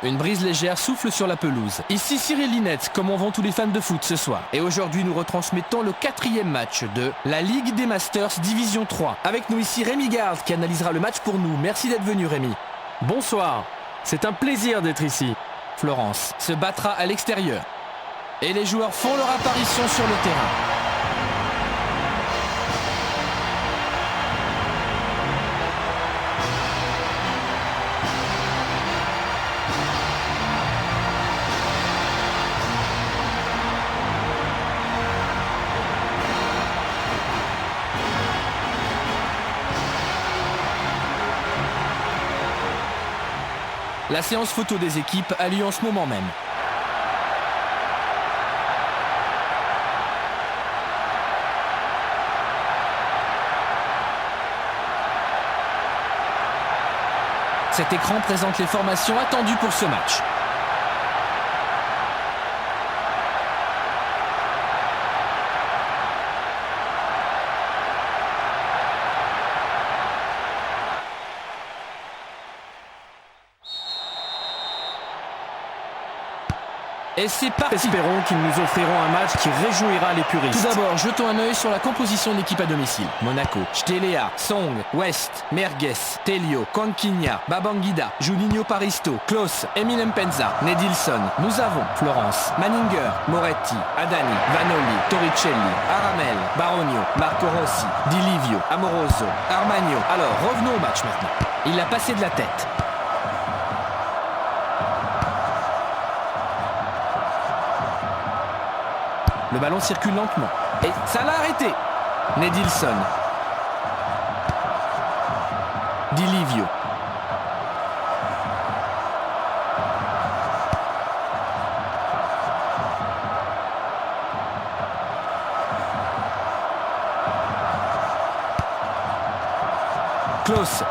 Une brise légère souffle sur la pelouse. Ici Cyril Linette, comme vont tous les fans de foot ce soir. Et aujourd'hui, nous retransmettons le 4e match de la Ligue des Masters Division 3. Avec nous ici Rémi Garde qui analysera le match pour nous. Merci d'être venu Rémi. Bonsoir, c'est un plaisir d'être ici. Florence se battra à l'extérieur. Et les joueurs font leur apparition sur le terrain. La séance photo des équipes a lieu en ce moment même. Cet écran présente les formations attendues pour ce match. Et c'est parti. Espérons qu'ils nous offriront un match qui réjouira les puristes. Tout d'abord, jetons un œil sur la composition de l'équipe à domicile. Monaco, Stelea, Song, West, Merguez, Telio, Konkinia, Babangida, Juninho Paristo, Klose, Eminem Penza, Nedilson. Nous avons Florence, Manninger, Moretti, Adani, Vanoli, Torricelli, Aramel, Baronio, Marco Rossi, Di Livio, Amoroso, Armagno. Alors, revenons au match maintenant. Il l'a passé de la tête. Le ballon circule lentement. Et ça l'a arrêté. Nedilson. Di Livio. Klose.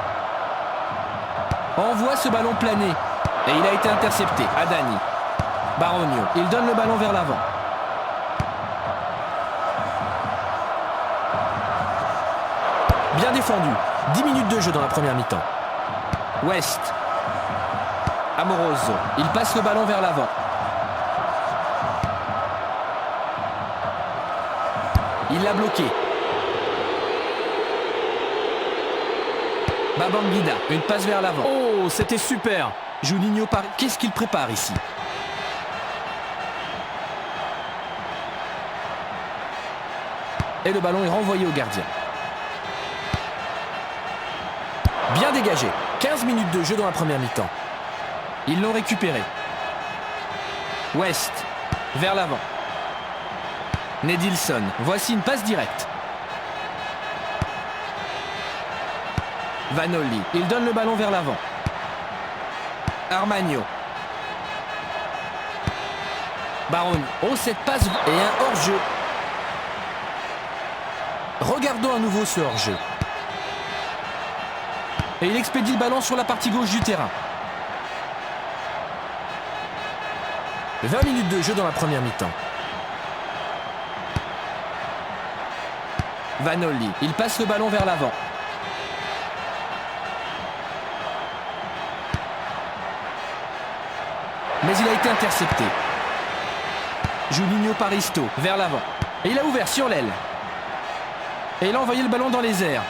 Envoie ce ballon planer. Et il a été intercepté. Adani. Baronio. Il donne le ballon vers l'avant. Bien défendu. 10 minutes de jeu dans la première mi-temps. West. Amoroso. Il passe le ballon vers l'avant. Il l'a bloqué. Babangida. Une passe vers l'avant. Oh, c'était super. Juninho Paris. Qu'est-ce qu'il prépare ici? Et le ballon est renvoyé au gardien. Bien dégagé. 15 minutes de jeu dans la première mi-temps. Ils l'ont récupéré. West. Vers l'avant. Nedilson. Voici une passe directe. Vanoli. Il donne le ballon vers l'avant. Armagno. Baron. Oh, cette passe et un hors-jeu. Regardons à nouveau ce hors-jeu. Et il expédie le ballon sur la partie gauche du terrain. 20 minutes de jeu dans la première mi-temps. Vanoli. Il passe le ballon vers l'avant. Mais il a été intercepté. Juninho Paristo vers l'avant. Et il a ouvert sur l'aile. Et il a envoyé le ballon dans les airs.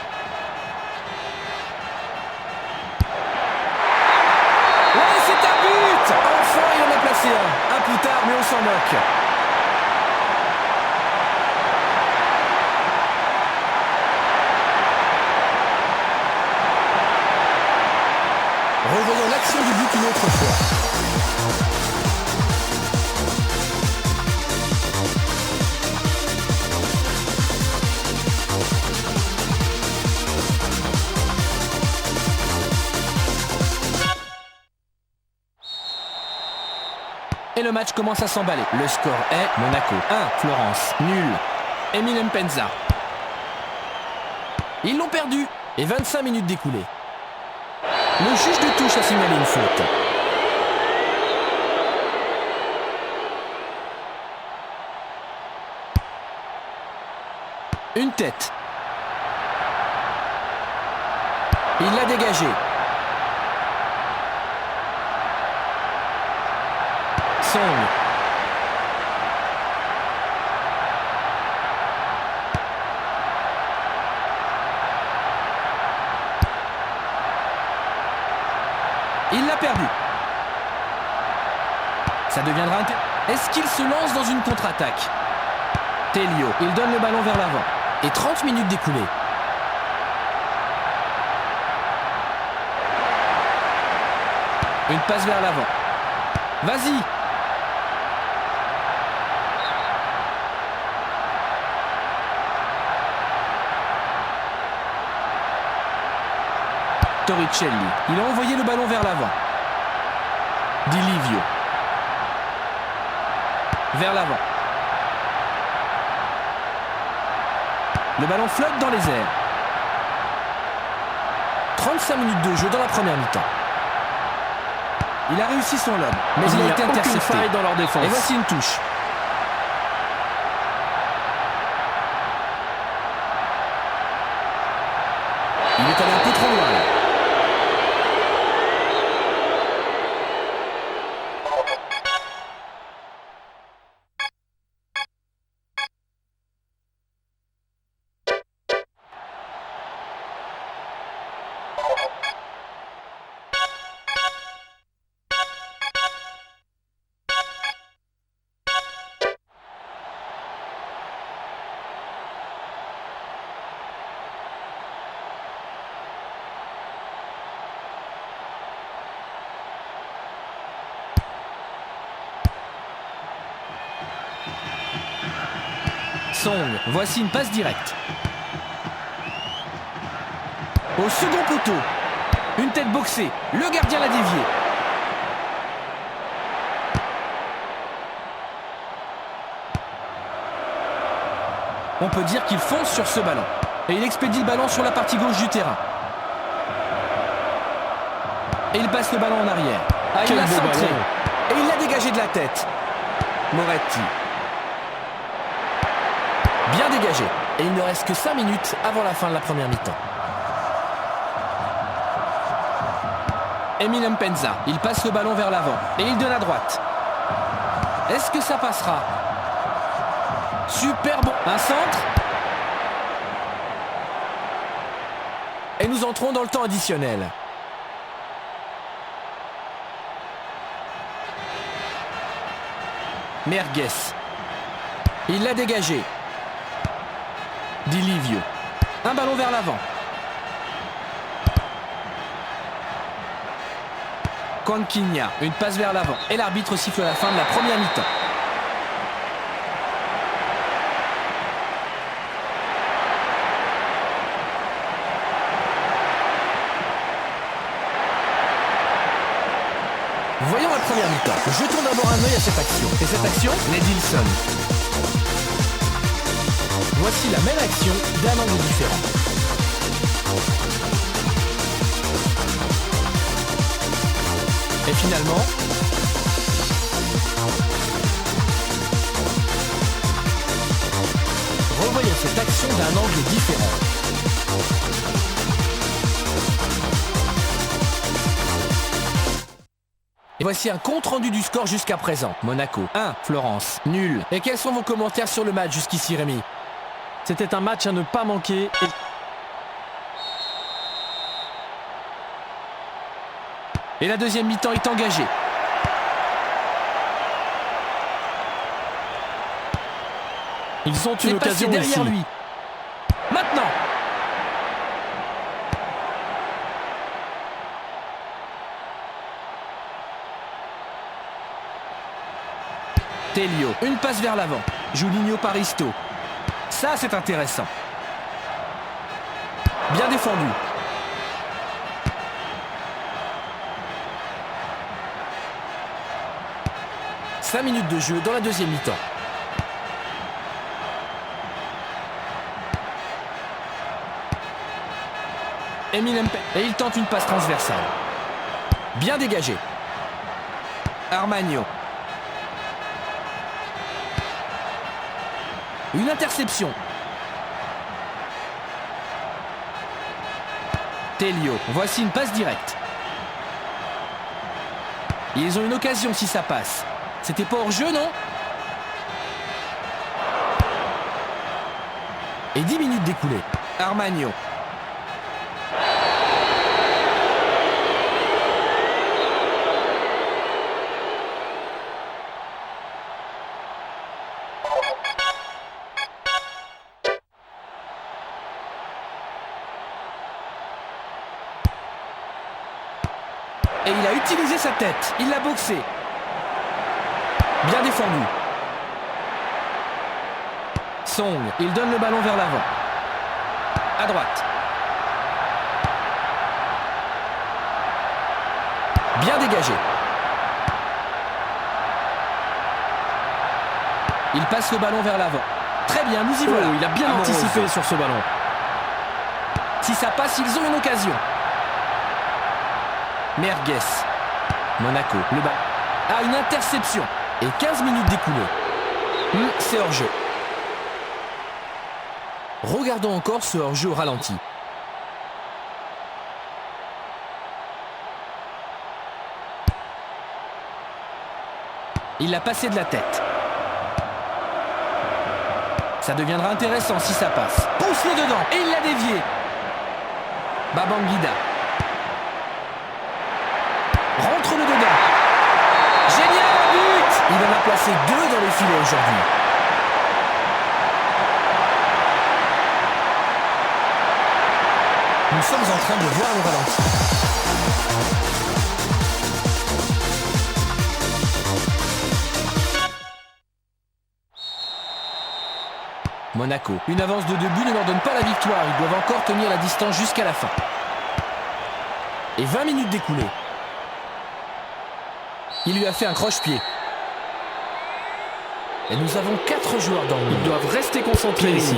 Enfin, il en a placé un plus tard, mais on s'en moque. Revoyons l'action du but une autre fois. Et le match commence à s'emballer. Le score est Monaco 1, Florence nul. Eminem Penza. Ils l'ont perdu. Et 25 minutes découlées. Le juge de touche a signalé une faute. Une tête. Il l'a dégagé. Song. Il l'a perdu. Ça deviendra Est-ce qu'il se lance dans une contre-attaque? Telio, il donne le ballon vers l'avant. Et 30 minutes découlées. Une passe vers l'avant. Vas-y. Torricelli, il a envoyé le ballon vers l'avant. Di Livio. Vers l'avant. Le ballon flotte dans les airs. 35 minutes de jeu dans la première mi-temps. Il a réussi son lob, mais il a été intercepté. Faille dans leur défense. Et voici une touche. Il est allé un peu trop loin là. Song, voici une passe directe. Au second poteau. Une tête boxée. Le gardien l'a dévié. On peut dire qu'il fonce sur ce ballon. Et il expédie le ballon sur la partie gauche du terrain. Et il passe le ballon en arrière. Ah, il l'a centré. Et il l'a dégagé de la tête. Moretti. Bien dégagé. Et il ne reste que 5 minutes avant la fin de la première mi-temps. Emile Mpenza, il passe le ballon vers l'avant. Et il donne à droite. Est-ce que ça passera? Super bon. Un centre. Et nous entrons dans le temps additionnel. Merguez. Il l'a dégagé. Di Livio. Un ballon vers l'avant. Conquinha. Une passe vers l'avant. Et l'arbitre siffle la fin de la première mi-temps. Voyons la première mi-temps. Jetons d'abord un œil à cette action. Et cette action, Nedilson. Voici la même action d'un angle différent. Et finalement, revoyons cette action d'un angle différent. Et voici un compte-rendu du score jusqu'à présent. Monaco 1, Florence nul. Et quels sont vos commentaires sur le match jusqu'ici, Rémi? C'était un match à ne pas manquer. Et la deuxième mi-temps est engagée. Ils ont une occasion derrière ici. lui. Maintenant. Telio, une passe vers l'avant. Juninho Paristo. Ça, c'est intéressant. Bien défendu. « 5 minutes de jeu dans la deuxième mi-temps. Emile Mpenza. Et il tente une passe transversale. Bien dégagé. Armagno. Une interception. Telio. Voici une passe directe. Ils ont une occasion si ça passe. C'était pas hors jeu, non? Et 10 minutes découlées. Armagno. Et il a utilisé sa tête. Il l'a boxé. Bien défendu. Song, il donne le ballon vers l'avant. À droite. Bien dégagé. Il passe le ballon vers l'avant. Très bien, nous y voilà. Il a bien anticipé sur ce ballon. Si ça passe, ils ont une occasion. Merguez. Monaco. Le bas. Ah, une interception. Et 15 minutes découlées. C'est hors-jeu. Regardons encore ce hors-jeu au ralenti. Il l'a passé de la tête. Ça deviendra intéressant si ça passe. Pousse-le dedans. Et il l'a dévié. Babangida. Rentre-le dedans. Génial, but! Il en a placé 2 dans les filets aujourd'hui. Nous sommes en train de voir le ralenti. Monaco, une avance de 2 buts ne leur donne pas la victoire. Ils doivent encore tenir la distance jusqu'à la fin. Et 20 minutes découlées. Il lui a fait un croche-pied. Et nous avons 4 joueurs dans le monde. Ils doivent rester concentrés ici.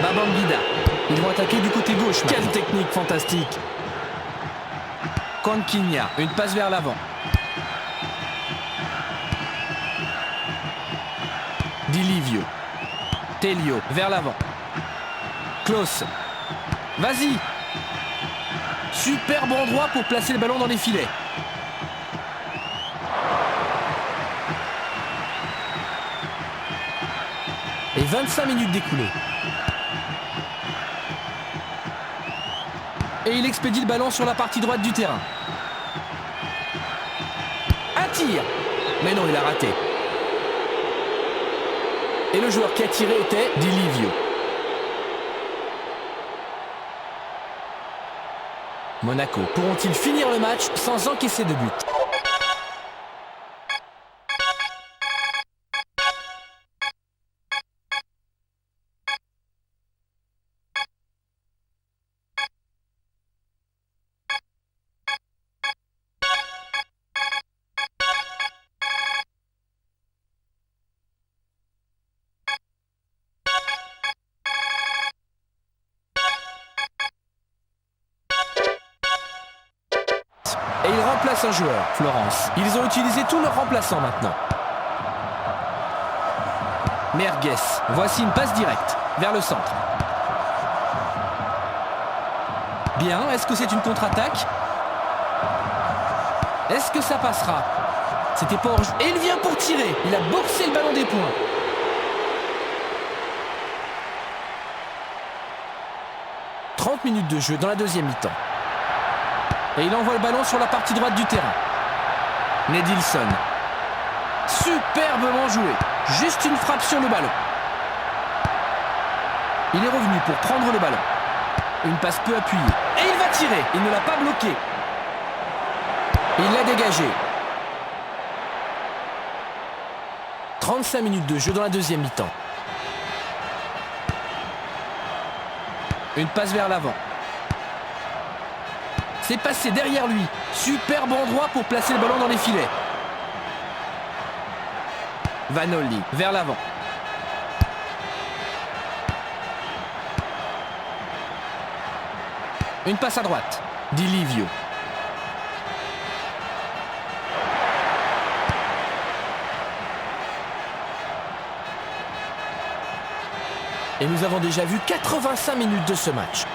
Babangida. Ils vont attaquer du côté gauche. Quelle technique fantastique. Conquinha. Une passe vers l'avant. Di Livio. Telio vers l'avant. Klose. Vas-y. Superbe endroit pour placer le ballon dans les filets. Et 25 minutes découlées. Et il expédie le ballon sur la partie droite du terrain. Un tir. Mais non, il a raté. Et le joueur qui a tiré était Di Livio. Monaco pourront-ils finir le match sans encaisser de but? Et il remplace un joueur, Florence. Ils ont utilisé tous leurs remplaçants maintenant. Merguez. Voici une passe directe vers le centre. Bien, est-ce que c'est une contre-attaque? Est-ce que ça passera? C'était pas hors jeu. Et il vient pour tirer. Il a boxé le ballon des points. « 30 minutes de jeu dans la deuxième mi-temps. Et il envoie le ballon sur la partie droite du terrain. Nedilson. Superbement joué. Juste une frappe sur le ballon. Il est revenu pour prendre le ballon. Une passe peu appuyée. Et il va tirer. Il ne l'a pas bloqué. Il l'a dégagé. 35 minutes de jeu dans la deuxième mi-temps. Une passe vers l'avant. C'est passé derrière lui. Superbe endroit pour placer le ballon dans les filets. Vanoli vers l'avant. Une passe à droite. Di Livio. Et nous avons déjà vu 85 minutes de ce match.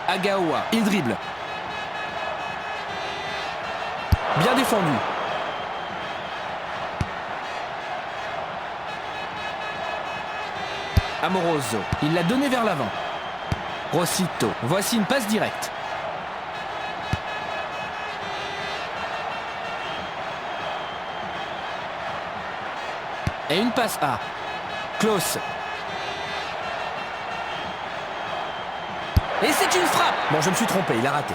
Agaoua, il dribble. Bien défendu. Amoroso, il l'a donné vers l'avant. Rosito, voici une passe directe. Et une passe A. Klose. Et c'est une frappe. Bon, je me suis trompé, il a raté.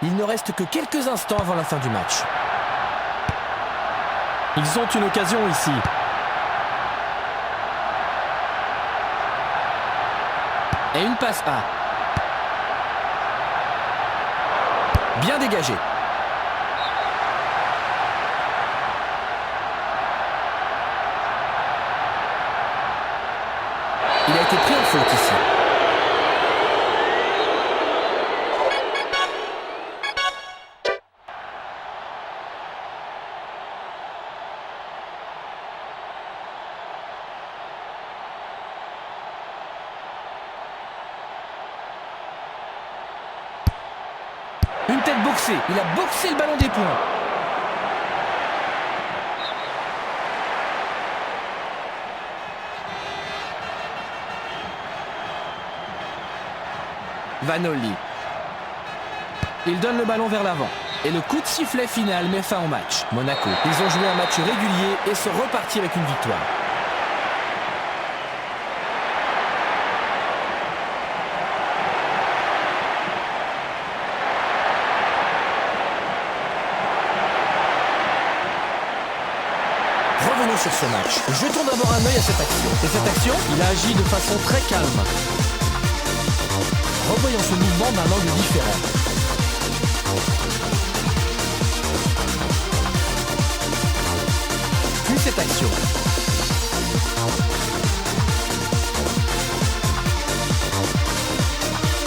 Il ne reste que quelques instants avant la fin du match. Ils ont une occasion ici. Et une passe A. Bien dégagé. Il a été pris en faute ici. Une tête boxée. Il a boxé le ballon des points. Vanoli. Il donne le ballon vers l'avant. Et le coup de sifflet final met fin au match. Monaco, ils ont joué un match régulier et sont repartis avec une victoire. Revenons sur ce match. Jetons d'abord un œil à cette action. Et cette action, Il a agi de façon très calme. revoyons ce mouvement d'un angle différent. Puis cette action.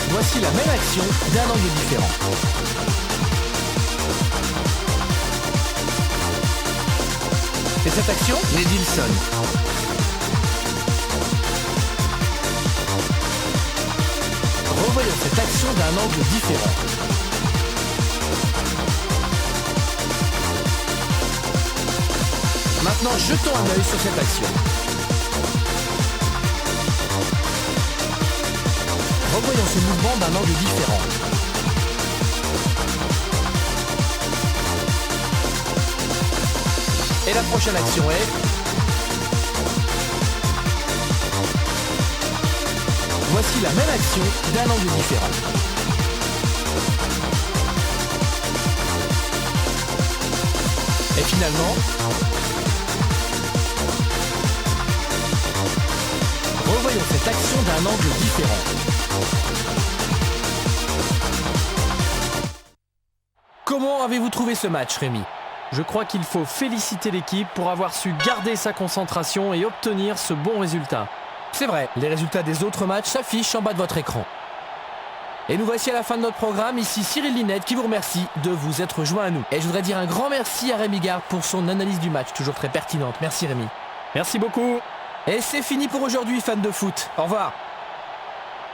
Voici la même action d'un angle différent. Et cette action, Nedilson. Revoyons cette action d'un angle différent. Maintenant, jetons un œil sur cette action. Revoyons ce mouvement d'un angle différent. Et la prochaine action est... Voici la même action d'un angle différent. Et finalement... Revoyons cette action d'un angle différent. Comment avez-vous trouvé ce match, Rémi ? Je crois qu'il faut féliciter l'équipe pour avoir su garder sa concentration et obtenir ce bon résultat. C'est vrai, les résultats des autres matchs s'affichent en bas de votre écran. Et nous voici à la fin de notre programme. Ici Cyril Linette qui vous remercie de vous être joint à nous. Et je voudrais dire un grand merci à Rémi Garde pour son analyse du match, toujours très pertinente. Merci Rémi. Merci beaucoup. Et c'est fini pour aujourd'hui, fans de foot. Au revoir.